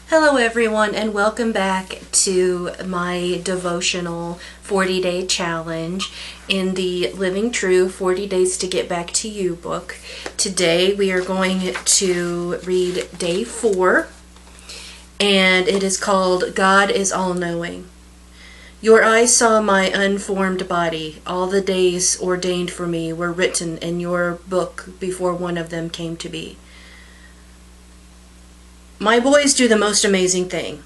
Hello everyone, and welcome back to my devotional 40-day challenge in the Living True 40 Days to Get Back to You book. Today we are going to read day 4, and it is called God is All-Knowing. Your eyes saw my unformed body. All the days ordained for me were written in your book before one of them came to be. My boys do the most amazing thing.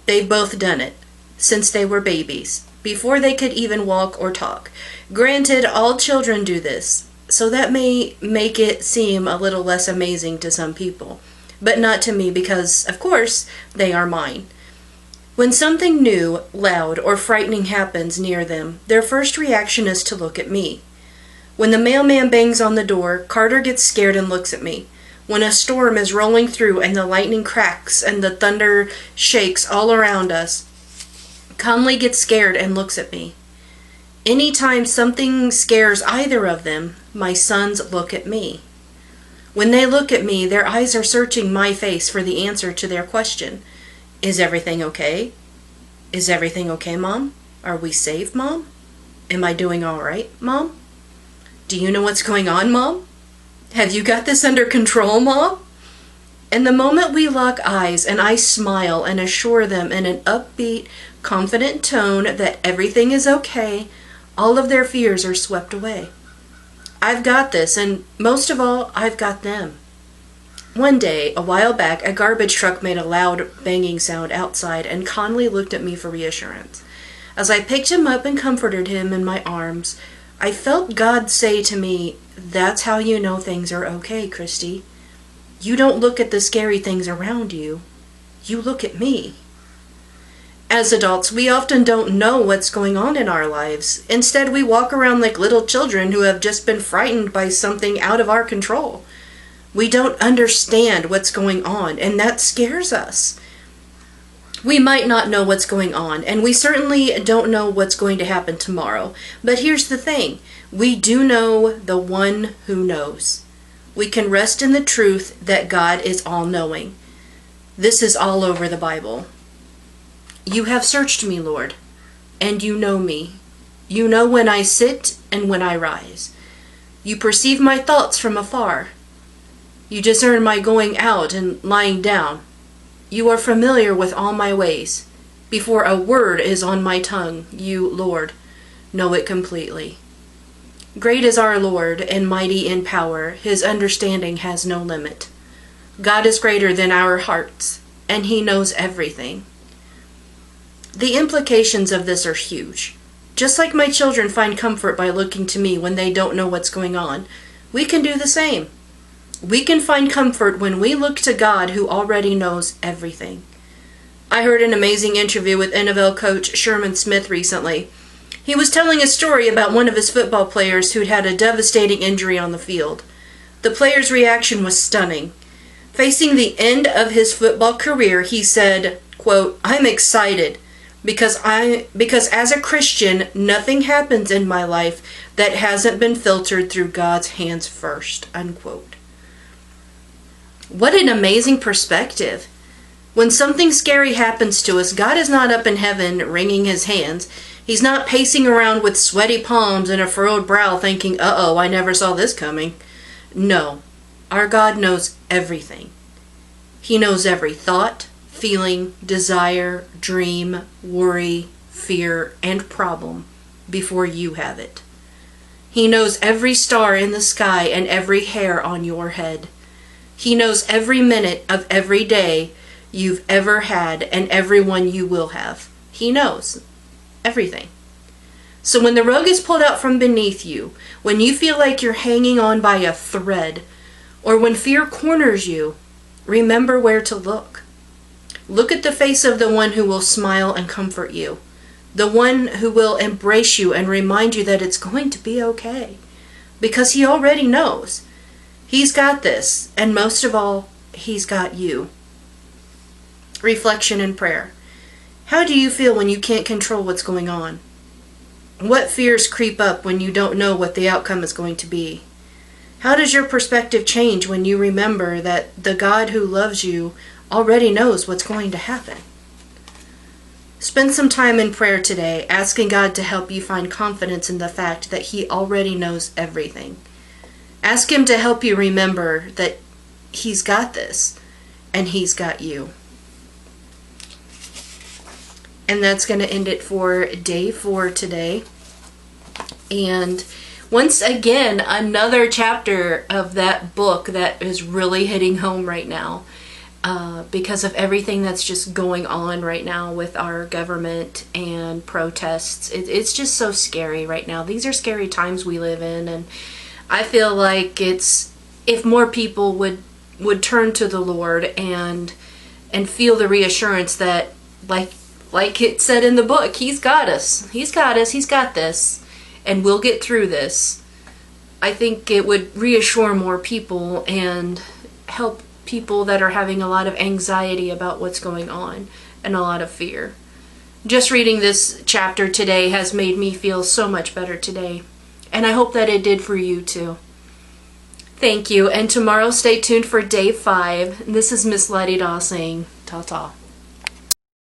They've both done it since they were babies, before they could even walk or talk. Granted, all children do this, so that may make it seem a little less amazing to some people, but not to me because, of course, they are mine. When something new, loud, or frightening happens near them, their first reaction is to look at me. When the mailman bangs on the door, Carter gets scared and looks at me. When a storm is rolling through and the lightning cracks and the thunder shakes all around us, Conley gets scared and looks at me. Anytime something scares either of them, my sons look at me. When they look at me, their eyes are searching my face for the answer to their question. Is everything okay? Is everything okay, Mom? Are we safe, Mom? Am I doing all right, Mom? Do you know what's going on, Mom? Have you got this under control, Mom? And the moment we lock eyes and I smile and assure them in an upbeat, confident tone that everything is okay, all of their fears are swept away. I've got this, and most of all, I've got them. One day, a while back, a garbage truck made a loud banging sound outside, and Conley looked at me for reassurance. As I picked him up and comforted him in my arms, I felt God say to me, "That's how you know things are okay, Christy. You don't look at the scary things around you. You look at me." As adults, we often don't know what's going on in our lives. Instead, we walk around like little children who have just been frightened by something out of our control. We don't understand what's going on, and that scares us. We might not know what's going on, and we certainly don't know what's going to happen tomorrow. But here's the thing. We do know the one who knows. We can rest in the truth that God is all-knowing. This is all over the Bible. You have searched me, Lord, and you know me. You know when I sit and when I rise. You perceive my thoughts from afar. You discern my going out and lying down. You are familiar with all my ways. Before a word is on my tongue, you, Lord, know it completely. Great is our Lord, and mighty in power. His understanding has no limit. God is greater than our hearts, and He knows everything. The implications of this are huge. Just like my children find comfort by looking to me when they don't know what's going on, we can do the same. We can find comfort when we look to God who already knows everything. I heard an amazing interview with NFL coach Sherman Smith recently. He was telling a story about one of his football players who'd had a devastating injury on the field. The player's reaction was stunning. Facing the end of his football career, he said, quote, "I'm excited because as a Christian, nothing happens in my life that hasn't been filtered through God's hands first," unquote. What an amazing perspective. When something scary happens to us, God is not up in heaven wringing His hands. He's not pacing around with sweaty palms and a furrowed brow thinking, "Uh-oh, I never saw this coming." No, our God knows everything. He knows every thought, feeling, desire, dream, worry, fear, and problem before you have it. He knows every star in the sky and every hair on your head. He knows every minute of every day you've ever had and every one you will have. He knows everything. So when the rug is pulled out from beneath you, when you feel like you're hanging on by a thread, or when fear corners you, remember where to look. Look at the face of the one who will smile and comfort you, the one who will embrace you and remind you that it's going to be okay, because He already knows. He's got this, and most of all, He's got you. Reflection and prayer. How do you feel when you can't control what's going on? What fears creep up when you don't know what the outcome is going to be? How does your perspective change when you remember that the God who loves you already knows what's going to happen. Spend some time in prayer today, asking God to help you find confidence in the fact that He already knows everything. Ask Him to help you remember that He's got this and He's got you. And that's going to end it for day 4 today. And once again, another chapter of that book that is really hitting home right now. Because of everything that's just going on right now with our government and protests. It's just so scary right now. These are scary times we live in, and I feel like if more people would turn to the Lord and feel the reassurance that, like it said in the book, He's got us. He's got us. He's got this, and we'll get through this. I think it would reassure more people and help people that are having a lot of anxiety about what's going on and a lot of fear. Just reading this chapter today has made me feel so much better today, and I hope that it did for you too. Thank you, and tomorrow stay tuned for day 5. This is Miss Letty Daw saying ta-ta.